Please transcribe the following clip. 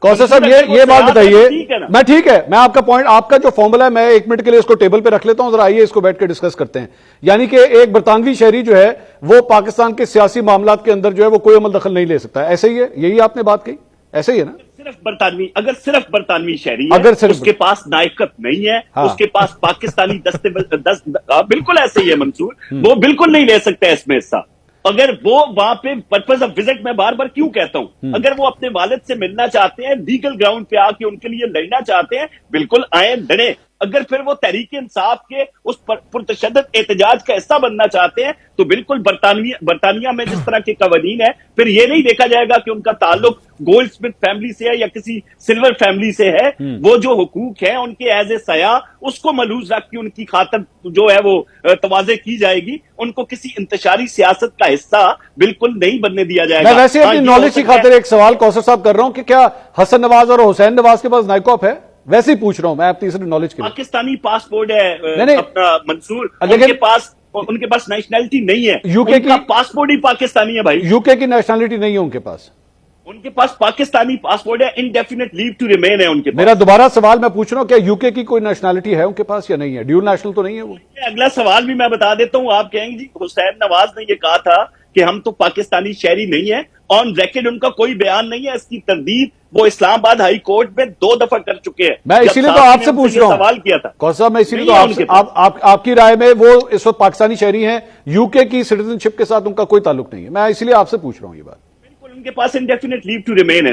کوثر صاحب یہ بات بتائیے، میں ٹھیک ہے، میں آپ کا پوائنٹ، آپ کا جو فارمولا ہے میں 1 منٹ کے لیے اس کو ٹیبل پہ رکھ لیتا ہوں، ذرا آئیے اس کو بیٹھ کے ڈسکس کرتے ہیں. یعنی کہ ایک برطانوی شہری جو ہے وہ پاکستان کے سیاسی معاملات کے اندر جو ہے وہ کوئی عمل دخل نہیں لے سکتا، ایسے ہی ہے؟ یہی آپ نے بات کہی، ایسے ہی ہے نا؟ اگر صرف برطانوی شہری ہے، اس کے پاس نائقت نہیں ہے، اس کے پاس پاکستانی بالکل ایسے ہی ہے منصور، وہ بالکل نہیں لے سکتے اس میں حصہ. اگر وہ وہاں پہ پرپز آف وزٹ میں بار بار کیوں کہتا ہوں، اگر وہ اپنے والد سے ملنا چاہتے ہیں، لیگل گراؤنڈ پہ آ کے ان کے لیے لڑنا چاہتے ہیں، بالکل آئیں لڑیں. اگر پھر وہ تحریک انصاف کے اس پرتشدد احتجاج کا حصہ بننا چاہتے ہیں تو بالکل برطانیہ میں جس طرح کے قوانین ہیں، پھر یہ نہیں دیکھا جائے گا کہ ان کا تعلق گولڈ سمتھ فیملی سے ہے یا کسی سلور فیملی سے ہے. وہ جو حقوق ہیں ان کے ایز اے سیاح، اس کو ملحوظ رکھ کے ان کی خاطر جو ہے وہ تواضع کی جائے گی. ان کو کسی انتشاری سیاست کا حصہ بالکل نہیں بننے دیا جائے گا. میں ویسے اپنی نالج کی خاطر ایک سوال کوثر صاحب کر رہا ہوں کہ کیا حسن نواز اور حسین نواز کے پاس نائکوپ ہے؟ ویسے ہی پوچھ رہا ہوں میں آپ تیسری نالج کے لیے. پاکستانی پاسپورٹ ہے اپنا منصور، ان کے پاس نیشنلٹی نہیں ہے، یو کے کی پاسپورٹ ہی پاکستانی ہے بھائی. یو کے کی نیشنلٹی نہیں ہے ان کے پاس، ان کے پاس پاکستانی پاسپورٹ ہے، انڈیفینٹ لیو ٹو ریمین ہے ان کے پاس. میرا دوبارہ سوال میں پوچھ رہا ہوں، کیا یو کے کی کوئی نیشنلٹی ہے ان کے پاس یا نہیں ہے؟ ڈیول نیشنل تو نہیں ہے وہ؟ اگلا سوال بھی میں بتا دیتا ہوں. آپ کہیں گے جی حسین نواز نے یہ کہا تھا کہ ہم تو پاکستانی شہری نہیں ہیں، آن ریکارڈ ان کا کوئی بیان نہیں ہے. اس کی تردید وہ اسلام آباد ہائی کورٹ میں 2 دفعہ کر چکے ہیں. میں اسی لیے تو آپ سے پوچھ رہا ہوں، سوال کیا تھا کوثر صاحب، میں اسی لیے تو آپ کی رائے میں وہ اس وقت پاکستانی شہری ہیں، یو کے کی سٹیزن شپ کے ساتھ ان کا کوئی تعلق نہیں ہے. میں اسی لیے آپ سے پوچھ رہا ہوں یہ بات. بالکل ان کے پاس انڈیفینٹ لیو ٹو ریمین ہے.